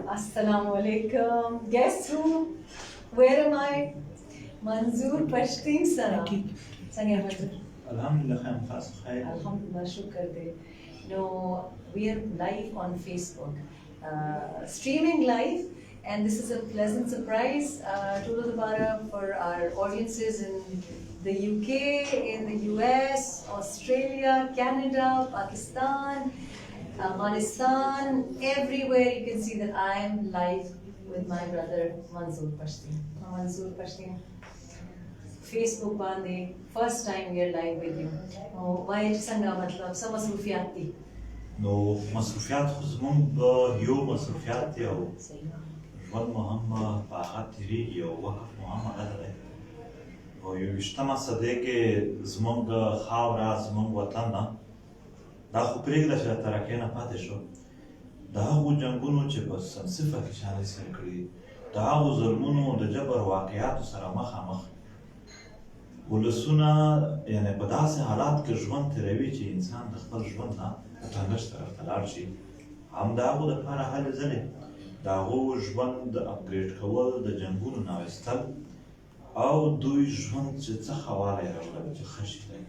Assalamu alaikum. Guess who? Where am I? Manzoor Pashtin Sara. Sange Manzoor. Alhamdulillah, khair. Alhamdulillah, shukr de. We are live on Facebook, streaming live, and this is a pleasant surprise for our audiences in the UK, in the US, Australia, Canada, Pakistan, Afghanistan, everywhere you can see that I am live with my brother Manzoor Pashtin. Manzoor Pashtin. Facebook bande, first time we are live with you. Why sanga matlab sa masrufiyat thi? No, masrufiyat خو زمونږ یو مصروفیات دی او ژوند مو هم په هغه تېرېږي او وقت مو هم هغه دی او یوویشتمه صدۍ کې زمونږ خاوره زمونږ وطن نه دا خو پرېږده چې د ترکیې نه پاتې شو د هغو جنګونو چې په سمصفه کې چا نه سر کړي د هغو ظلمونو د جبر واقعیاتو سره مخامخ ولسونه یعنې په داسې حالات کې ژوند تېروي چې انسان د خپل ژوند نه د تنګښت طرف ته لاړ شي هم د هغو دپاره هلې ځلې د هغو ژوند د اپګریډ کول د جنګونو نه ویستل او دوی ژوند چې څه ښه والی راوړل چې ښه شي دی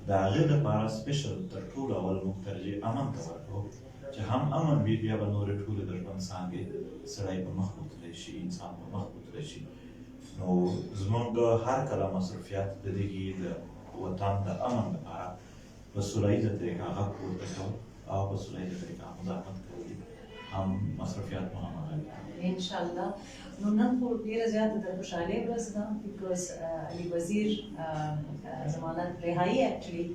د هغې دپاره سپیشل تر ټولو اول موږ ترجیح امن ته ورکړو چې هم امن وي بیا به نورې ټولې د ژوند څانګې سړی په مخ بوتلی شي انسان په مخ بوتلی شي نو زمونږ هر کله مصروفیات د دغې د وطن د امن لپاره په سوله ییزه طریقه غږ پورته کول او په سوله ییزه طریقه مزاحمت کول دي هم مصروفیات مو هم هغه انشاءالله نو نن خو ډېره زیاته د خوشحالۍ ورځ ده بیکاز علي وزیر ضمانت رهایي اکچولي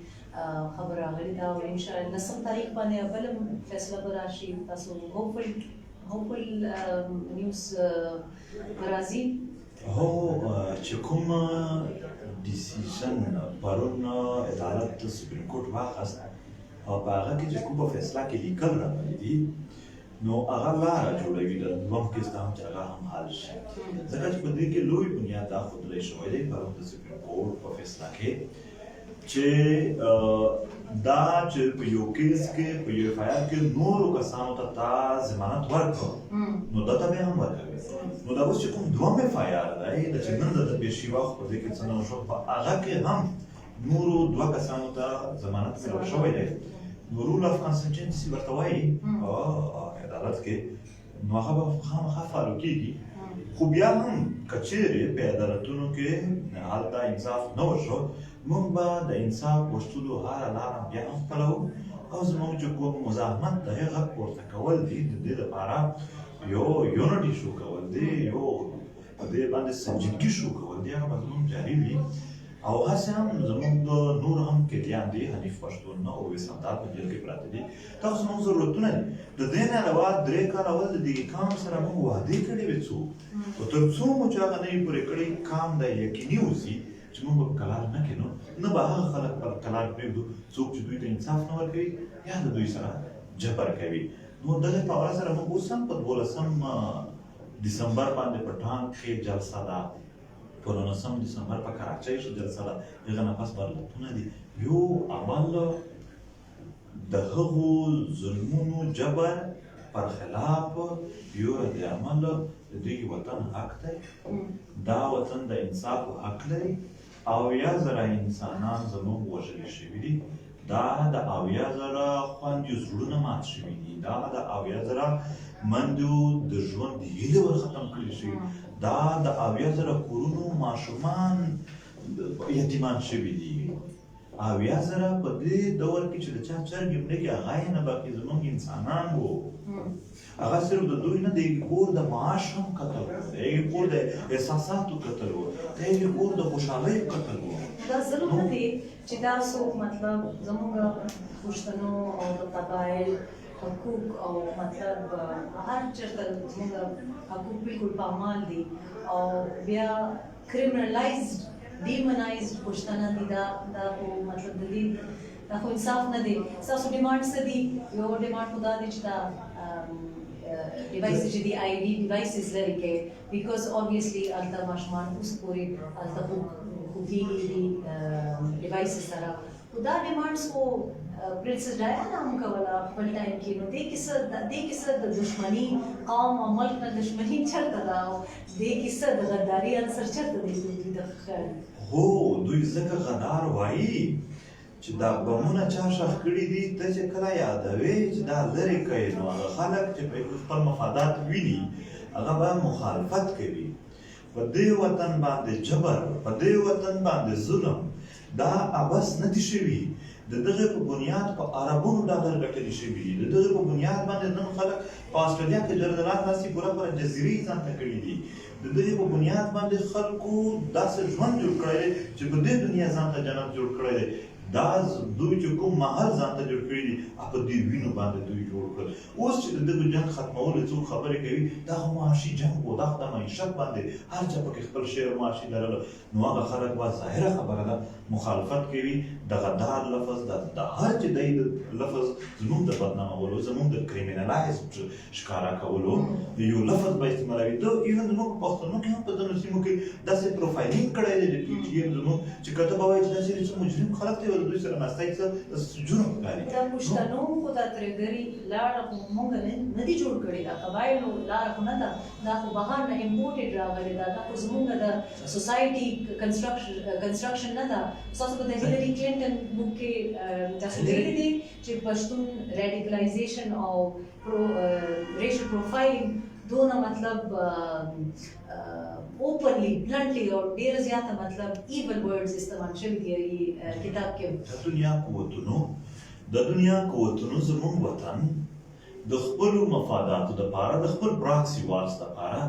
خبر راغلې ده او انشاءالله 10 تاریخ باندې بله فیصله به راشي تاسو هوپفل نیوز به راځي هو چې کوم ډیسیژن پرون عدالت د سپریم کورټ واخیست او په هغه کې چې کومه فیصله کې لیکل راغلي دي نو هغه لاره جوړوي د دویم کیس ته هم چې هغه هم حل شي ځکه چې په دې کې لوی بنیاد دا ښودلی شوی دی پرون د سپریم کورټ په فیصله کې چې دا چې په یو کیس کې په یو اف آی آر کې نورو کسانو ته تا ضمانت ورکړو نو دا ته به هم ورکوي نو دا اوس چې کوم دویم اف آی آر دی د چې نن د پیشي وخت په دې کې څه نه وشو په هغه کې هم نورو دوه کسانو ته ضمانت ورکړل شوی دی نو رول اف کنسنټنسي ورته وایي عدالت کې نو هغه به خامخا فالو کېږي خو بیا هم که چیرې په عدالتونو کې هلته انصاف نه وشو موږ به د انصاف غوښتلو هره لاره بیا هم خپلوو او زموږ چې کوم مزاحمت د هغې غږ پورته کول دي د دې لپاره یو یونټي شو کول دي یو په دې باندې سنجیدګي شو کول دي هغه به زموږ جاري وي او هسې هم زموږ نور هم قیدیان دي حنیف پښتون او وسندار په جیل کې پراته دي دا خو زموږ ضرورتونه دي د دې نه علاوه 3 کاله اول د دې کام سره موږ وعدې کړې وې څو او تر څو مو چې هغه نه وي پورې کړی کام د یقیني اوسي چې موږ به کلار نه کړو نه به هغه خلک پر کلار پرېږدو څوک چې دوی ته انصاف نه ورکوي یا د دوی سره جبر کوي نو دغې په اړه سره موږ اوس هم په 12 ډسمبر باندې په ټانک کې جلسه ده په 19 ډسمبر په کراچۍ کې جلسه ده هغه نه پس برلتونه دي یو عمل د هغو ظلمونو جبر پر خلاف یو رد عمل د دې وطن حق دی دا وطن د انصاف حق لري اویا زره انسانان زموږ وژل شوي دي دا د اویا زره خویندو زړونه مات شوي دي دا د اویا زره مندو د ژوند هیلې ورختم کړي شوي دا د اویا زره کورونو ماشومان یتیمان شوي دي اویا زره په دې دور کې چې د چا چرګ یې مړه کې هغه یې نه باقي زموږ انسانان وو هغه صرف د دوی نه د کور د معاش هم قتل و د کور د احساساتو قتل و د کور د خوشحالۍ قتل و دا ظلم نه دی چې دا څوک مطلب زموږ پښتنو او د قبایل حقوق او مطلب هر چېرته زموږ حقوق بالکل پامال دي او بیا کرمنلایزډ ډیمنایزډ پښتانه دي دا خو مطلب د دې دا خو انصاف نه دی ستاسو ډیمانډ څه دي یو ډیمانډ خو دا دی چې دا ډیوایسز چې دي آی ډي ډیوایسز لري کې بیکاز obviously هلته ماشومان اوس پورې هلته خوږیږي دي ډیوایسز سره خو دا ډیمانډس خو پرنسس ډایانا هم کوله خپل ټایم کې. نو دې کیسه د دشمني قوم او ملک نه دشمني چېرته ده او دې کیسه د غداري عنصر چېرته دی دوی د ښکاري؟ هو دوی ځکه غدار وایي چې دا بمونه چا ښخ کړي دي ته چې کله یادوې چې دا لرې کوي نو هغه خلک چې په خپل مفادات ویني هغه به مخالفت کوي. په دې وطن باندې جبر، په دې وطن باندې ظلم دا ابس نه دي شوي. د دغه په بنیاد په عربونو ډالر ګټلې شوي دي. د دغه په بنیاد باندې نن خلک په استرالیا کې جردلات راسي پوره پوره جزیرې ځان ته کړي دي. د دغه په بنیاد باندې خلکو داسې ژوند جوړ کړی دی چې په دې دنیا ځان ته جنت جوړ کړی دی. دا دوی چې کوم محل ځان ته جوړ کړي دي په دې وینو باندې دوی جوړ کړل. اوس چې د دغه جنګ ختمولو څوک خبرې کوي دا خو معاشي جنګ و، دا خو د معیشت باندې هر چا پکې خپل شعر معاشي لرله. نو هغه خلک به ظاهره خبره ده مخالفت کوي. د غدار لفظ د هر چې دی لفظ زموږ د بدنامولو، زموږ د کریمینالایز ښکاره کولو یو لفظ به استعمالوي. دا ایون زموږ په پښتنو کې هم په ځینو سیمو کې داسې پروفایلینګ کړی دی د پي ټي ایم زموږ چې که ته به وایې چې دا چېرې څه مجرم خلک دی دوی سره ناستی څه جرم ښکاري. دا پښتنو خو دا ترهګري لاره خو موږ نه دي جوړ کړې. دا قبایلو لاره خو نه ده، دا خو بهر نه امپورټډ راغلې ده. دا خو زموږ د سوسایټي کنسټرکشن نه ده. ستاسو په د هیلري کلینټن بک کې تاسو ویلي دي چې پښتون ریډیکلایزیشن او ریشل پروفایلینګ دونه مطلب openly, bluntly اور ډیر زیاته مطلب evil words استعمال شوي دي کتاب کې. د دنیا قوتونو زموږ وطن د خپلو مفاداتو دپاره د خپل پراکسي وارس دپاره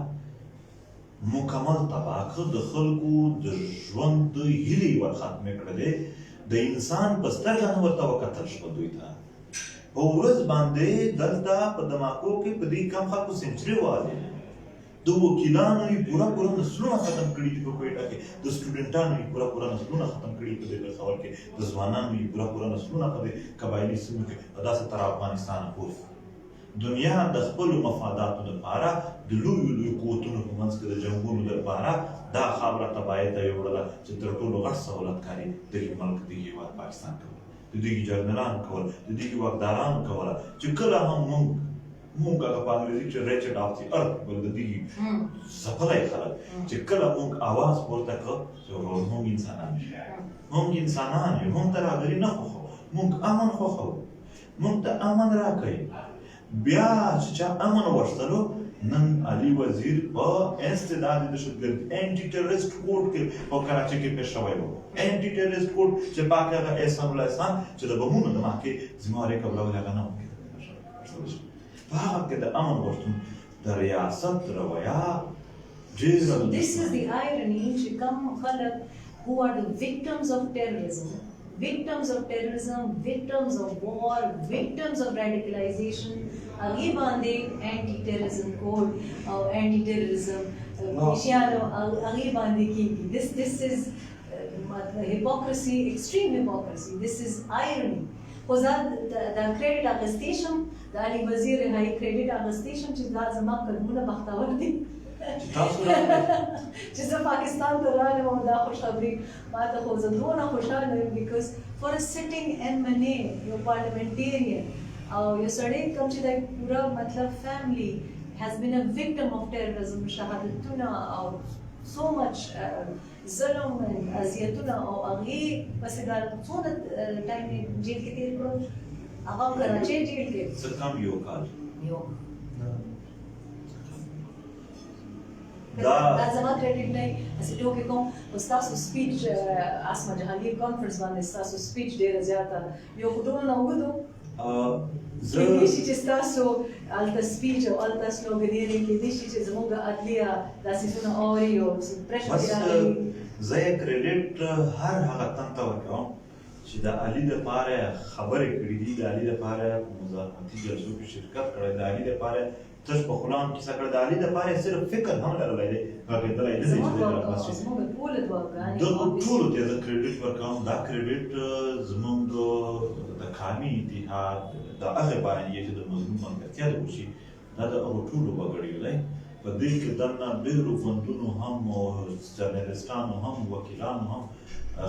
مکمل تباه کړ. د خلکو د ژوند د هیلې ورختمې کړلې. د انسان په سترګه نه ورته وکتل شوه دوی ته. په ورځ باندې دلته په دماکو کې په دې کم خلکو سنچري والي د وکیلانو یې پوره پوره نسلونه ختم کړي دي په کویټه کې. د سټوډنټانو یې پوره پوره نسلونه ختم کړي په دې پېښور کې. د ځوانانو یې پوره پوره نسلونه په دې قبایلي سیمو کې داسې تر افغانستانه پورې. دنیا د خپلو مفاداتو دپاره د لویو لویو قوتونو په منځ کې د جنګونو دپاره دا خاوره تباهۍ ته یوړله چې تر ټولو غټ سهولتکاري دغې ملک دغې هېواد پاکستان کوله. د دغې جنرالان کوله، د دغې واکداران کوله چې کله هم موږ هغه په انګریزي کې ریچډ آف دی ارث بل د دغې ځپلی خلک چې کله موږ اواز پورته کړه چې ورور موږ انسانان یو، موږ انسانان یو، موږ ترهګري نه خوښوو، موږ امن خوښوو، موږ ته امن راکوئ. بیا چې چا امن غوښتلو نن علي وزیر په انسداد د دهشتګردي انټي ټیرریسټ کوډ کې په کراچۍ کې پېښ شوی و. انټي ټیرریسټ کوډ چې پاک هغه اسلام الاسلام چې د بمونو د مخکې ذمهواري قبلول هغه نه و. په هغه کې د امن غوښتون د ریاست رویه ډېره. This is the irony چې کوم خلک who are the victims of terrorism, victims of war, victims of radicalization, هغې باندې anti terrorism code او anti terrorism مشیانو هغې باندې کېږي. This is hypocrisy, extreme hypocrisy. This is irony. خو زه د کریډټ اخیستی شم، د علي وزیر رهایي کریډټ اخیستی شم چې دا زما قدمونه بختور دي چې زه پاکستان ته رالم او دا خوشخبري ما ته خو زه دونه خوشحاله یم بیکاز فار ا سیټینګ MNA یو پارلمنټیرین او یو سړی کوم چې د پوره مطلب فیملی has been a victim of terrorism شهادتونه او so much ظلم اذیتونه او هغې پسې دا څونه ټایم یې جیل کې تېر کړو. هغه کراچۍ جیل کې څه کم یو کال. دا زما کریډټ نه هسې ټوکې کوم. خو ستاسو سپیچ اسما جهانګیر کانفرنس باندې ستاسو سپیچ ډېره زیاته یو خو ټول نه اوږد و. کېدای شي چې ستاسو هلته سپیچ او هلته سلوګنېرې کېدای شي چې زموږ عدلیه دا څیزونه اوري او پرېشر پرې راغلي. زه یې کریډټ هر هغه تن ته ورکوم چې د علي دپاره خبرې کړي دي، د علي دپاره په مزاحمتي جلسو کې شرکت کړی، د علي دپاره تش په خوله هم کیسه کړې، د علي دپاره صرف فکر هم لرلی دی، غږېدلی نه دی چې دی راپاس شي. دغو ټولو ته زه کریډټ ورکوم. دا کریډټ زموږ د قامي اتحاد د هغې بیانیې چې د مضمون ملګرتیا د وشي دا د هغو ټولو وګړیو دی. په په دې کې دننه ډېرو ګوندونو هم او جرنالستانو هم وکیلانو هم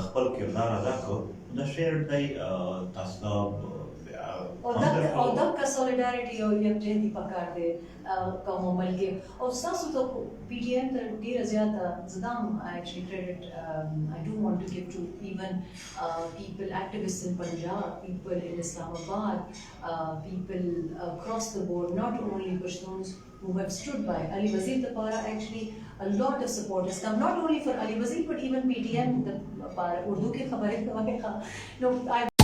خپل کردار ادا کړ. دا شعر دی تاسو ته او دغه سولیډاریټي او یکجهتي پکار دی کوم ملګری او تاسو ته پی ټی ایم ته ډیره زیاته زدام actually credit I do want to give to even people activists in Punjab, people in Islamabad, people across the board, not only Pashtuns who have stood by Ali Wazir Tapara. Actually a lot of support has come not only for Ali Wazir but even PTM the Urdu ke khabarein no I